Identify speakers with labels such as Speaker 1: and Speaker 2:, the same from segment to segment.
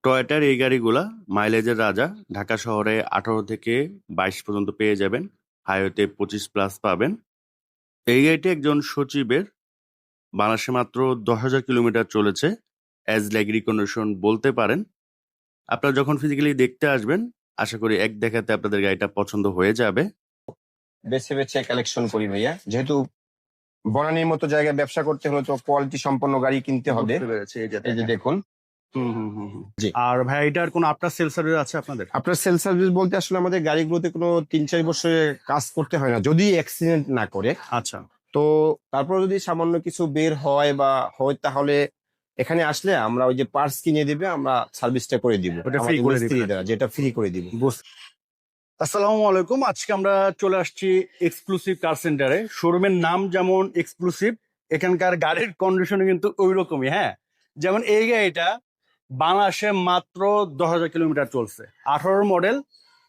Speaker 1: টয়োটার এই গাড়িগুলা মাইলেজের রাজা। ঢাকা শহরে 18 থেকে 22 পর্যন্ত পেয়ে যাবেন, হাইওয়েতে 25+ পাবেন। এই গাড়িটি একজন সচিবের, বাংলাদেশে মাত্র 10,000 কিলোমিটার চলেছে। অ্যাজ লাইক রিকন্ডিশন বলতে পারেন। আপনারা যখন ফিজিক্যালি দেখতে আসবেন, আশা করি এক দেখাতে আপনাদের গাড়িটা পছন্দ হয়ে যাবে।
Speaker 2: বেছে বেছে কালেকশন করি ভাইয়া, যেহেতু বনানীর মতো জায়গায় ব্যবসা করতে হলে তো কোয়ালিটি সম্পন্ন গাড়ি কিনতে হবে।
Speaker 1: বুঝতে পেরেছি, এই যে
Speaker 2: এই যে দেখুন। জি।
Speaker 1: আর ভাই এটার কোনো আফটার সেল সার্ভিস আছে আপনাদের?
Speaker 2: আপনার সেল সার্ভিস বলতে আসলে আমাদের গাড়িগুলোতে কোনো 3-4 বছরে কাজ করতে হয় না, যদি অ্যাক্সিডেন্ট না করে।
Speaker 1: আচ্ছা,
Speaker 2: তো তারপর যদি সামান্য কিছু বের হয় বা হয়, তাহলে এখানে আসলে আমরা ওই যে পার্টস কিনে দিবে, আমরা সার্ভিসটা করে দিব।
Speaker 1: ওটা free করে দিবেন?
Speaker 2: যেটা ফ্রি করে দিব।
Speaker 1: আসসালামু আলাইকুম। আজকে আমরা চলে আসছি এক্সক্লুসিভ কার সেন্টারে। শোরুমের নাম যেমন এক্সক্লুসিভ, এখানকার গাড়ির কন্ডিশনে কিন্তু ওই রকমই। হ্যাঁ, যেমন এই গাড়িটা বাংলাদেশে মাত্র 10,000 কিলোমিটার চলছে, 18 মডেল,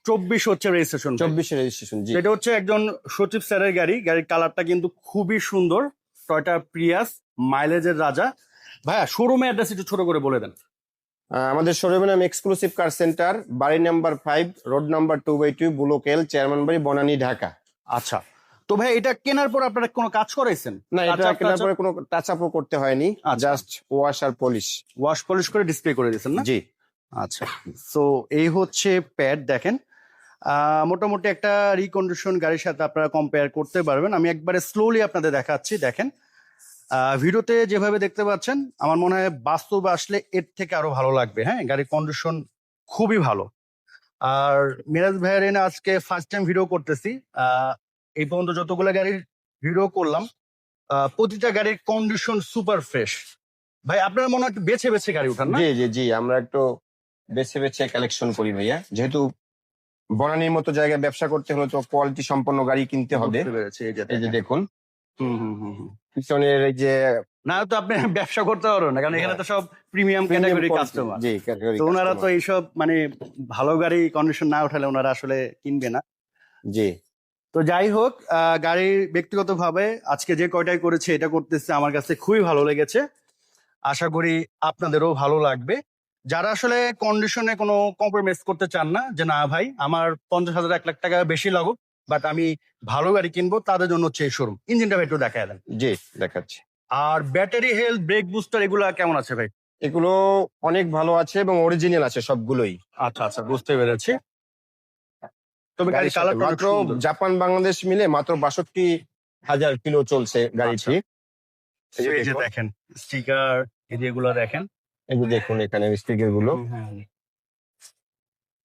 Speaker 1: 24 হচ্ছে রেজিস্ট্রেশন।
Speaker 2: 24 রেজিস্ট্রেশন। জি,
Speaker 1: এটা হচ্ছে একজন সচিব স্যারের গাড়ি। গাড়ির কালারটা কিন্তু খুবই সুন্দর, টয়োটা প্রিয়াস, মাইলেজের রাজা। ভাইয়া শোরুমে অ্যাড্রেস একটু ছোট করে বলে দেন।
Speaker 2: আমাদের শোরুমের নাম এক্সক্লুসিভ কার সেন্টার, বাড়ি নাম্বার 5, রোড নাম্বার 2/2, বুলোকেল, চেয়ারম্যান বাড়ি, বনানী, ঢাকা।
Speaker 1: আচ্ছা, তো ভাই এটা কেনার পর আপনারা কোনো কাজ করাইছেন?
Speaker 2: না, এটা কেনার পরে কোনো টাচ আপও করতে হয়নি,
Speaker 1: আচ্ছা।
Speaker 2: জাস্ট ওয়াশ আর পলিশ।
Speaker 1: ওয়াশ পলিশ করে ডিসপ্লে করে দিয়েছেন না?
Speaker 2: জি।
Speaker 1: আচ্ছা, সো এই হচ্ছে প্যাড। দেখেন, মোটামুটি একটা রিকন্ডিশন গাড়ির সাথে আপনারা কম্পেয়ার করতে পারবেন। আমি একবারে স্লোলি আপনাদের দেখাচ্ছি। দেখেন, ভিডিওতে যেভাবে দেখতে পাচ্ছেন, আমার মনে হয় বাস্তবে আসলে এর থেকে আরো ভালো লাগবে। হ্যাঁ, গাড়ির কন্ডিশন খুবই ভালো। আর মিরাজ ভাইয়ের এনে আজকে ফার্স্ট টাইম ভিডিও করতেছি। এই পর্যন্ত যতগুলো গাড়ির ভিডিও করলাম, প্রতিটা গাড়ির কন্ডিশন সুপার ফ্রেশ। ভাই আপনার মনে হয় একটু বেছে বেছে গাড়ি উঠান না?
Speaker 2: জি জি জি, আমরা একটু বেছে বেছে কালেকশন করি ভাইয়া, যেহেতু বনানীর মতো জায়গায় ব্যবসা করতে হলে তো কোয়ালিটি সম্পন্ন গাড়ি কিনতে হবে।
Speaker 1: বুঝতে পেরেছি, এই
Speaker 2: যে দেখুন
Speaker 1: হুম।
Speaker 2: পিছনের এই যে
Speaker 1: না তো আপনি ব্যবসা করতে পারবেন না, কারণ এখানে তো সব প্রিমিয়াম ক্যাটাগরি কাস্টমার।
Speaker 2: জি, category
Speaker 1: তো ওনারা তো
Speaker 2: customer।
Speaker 1: এইসব মানে ভালো গাড়ি কন্ডিশন না উঠালে ওনারা আসলে কিনবে না।
Speaker 2: জি।
Speaker 1: তো যাই হোক, গাড়ি ব্যক্তিগতভাবে আজকে যে কয়টাই করেছে, এটা করতেছে আমার কাছে খুবই ভালো লেগেছে। আশা করি আপনাদেরও ভালো লাগবে। যারা আসলে কন্ডিশনে কোনো কম্প্রোমাইজ করতে চান না, যে না ভাই আমার 50,000 1 লাখ টাকা বেশি লাগুক, বাট আমি ভালো গাড়ি কিনবো, তাদের জন্য হচ্ছে এই শোরুম। ইঞ্জিনটা ভাই একটু দেখায় দেন।
Speaker 2: জি, দেখাচ্ছি।
Speaker 1: আর ব্যাটারি হেলথ, ব্রেক বুস্টার এগুলা কেমন আছে ভাই?
Speaker 2: এগুলো অনেক ভালো আছে এবং অরিজিনাল আছে সবগুলোই।
Speaker 1: আচ্ছা, বুঝতে পেরেছি। তবে গাড়ির
Speaker 2: গাড়ির সাথে
Speaker 1: কালারটা
Speaker 2: মাত্র জাপান বাংলাদেশ মিলে মাত্র 62,000 কিলো চলছে গাড়িটি।
Speaker 1: এই যে দেখেন স্টিকার, এগুলো দেখেন।
Speaker 2: এই যে দেখুন এখানে স্টিকার গুলো।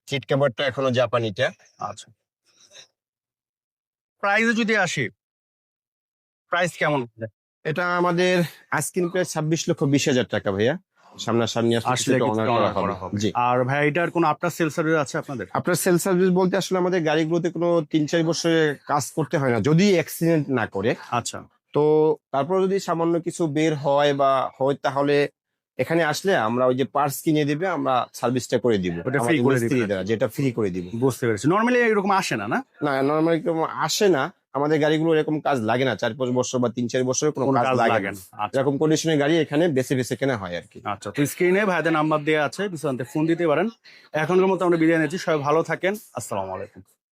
Speaker 2: সিট কভারটা এখনো জাপানিটা।
Speaker 1: আচ্ছা, প্রাইসে যদি আসি, প্রাইস কেমন?
Speaker 2: এটা আমাদের আস্কিং প্রাইস 26,20,000 টাকা ভাইয়া। সামনাসামনি
Speaker 1: আসলে
Speaker 2: একটু
Speaker 1: কিছুটা
Speaker 2: honor
Speaker 1: honor করা হবে।
Speaker 2: জি।
Speaker 1: আর ভাই এটার কোনো আফটার সেল সার্ভিস আছে আপনাদের?
Speaker 2: আপনার সেল সার্ভিস বলতে আসলে আমাদের গাড়িগুলোতে কোনো 3-4 বছরে কাজ করতে হয় না, যদি অ্যাক্সিডেন্ট না করে।
Speaker 1: আচ্ছা,
Speaker 2: তো তারপর যদি সামান্য কিছু বের হয় বা হয়, তাহলে এখানে আসলে আমরা ওই যে পার্টস কিনে দিবে, আমরা সার্ভিসটা করে দিব।
Speaker 1: ওটা
Speaker 2: আমাদের
Speaker 1: free করে
Speaker 2: মিস্ত্রি
Speaker 1: দিবেন?
Speaker 2: দ্বারা, যেটা ফ্রি করে দিব।
Speaker 1: বুঝতে পেরেছি। নর্মালি এরকম আসে না, না?
Speaker 2: না, নর্মালি আসে না, আমাদের গাড়িগুলো এরকম কাজ লাগে না। 4-5 বছর বা 3-4 বছরের কোনো
Speaker 1: কোনো
Speaker 2: কাজ
Speaker 1: কাজ
Speaker 2: লাগে
Speaker 1: লাগে
Speaker 2: না।
Speaker 1: না। আচ্ছা,
Speaker 2: এরকম কন্ডিশনের গাড়ি এখানে বেছে বেছে কেনা হয় আর কি।
Speaker 1: আচ্ছা, তো স্ক্রিনে ভাইদের নাম্বার দেওয়া আছে, কিছু ফোন দিতে পারেন। এখনকার মতো আমরা বিদায় নিচ্ছি। সবাই ভালো থাকেন। আসসালামু আলাইকুম।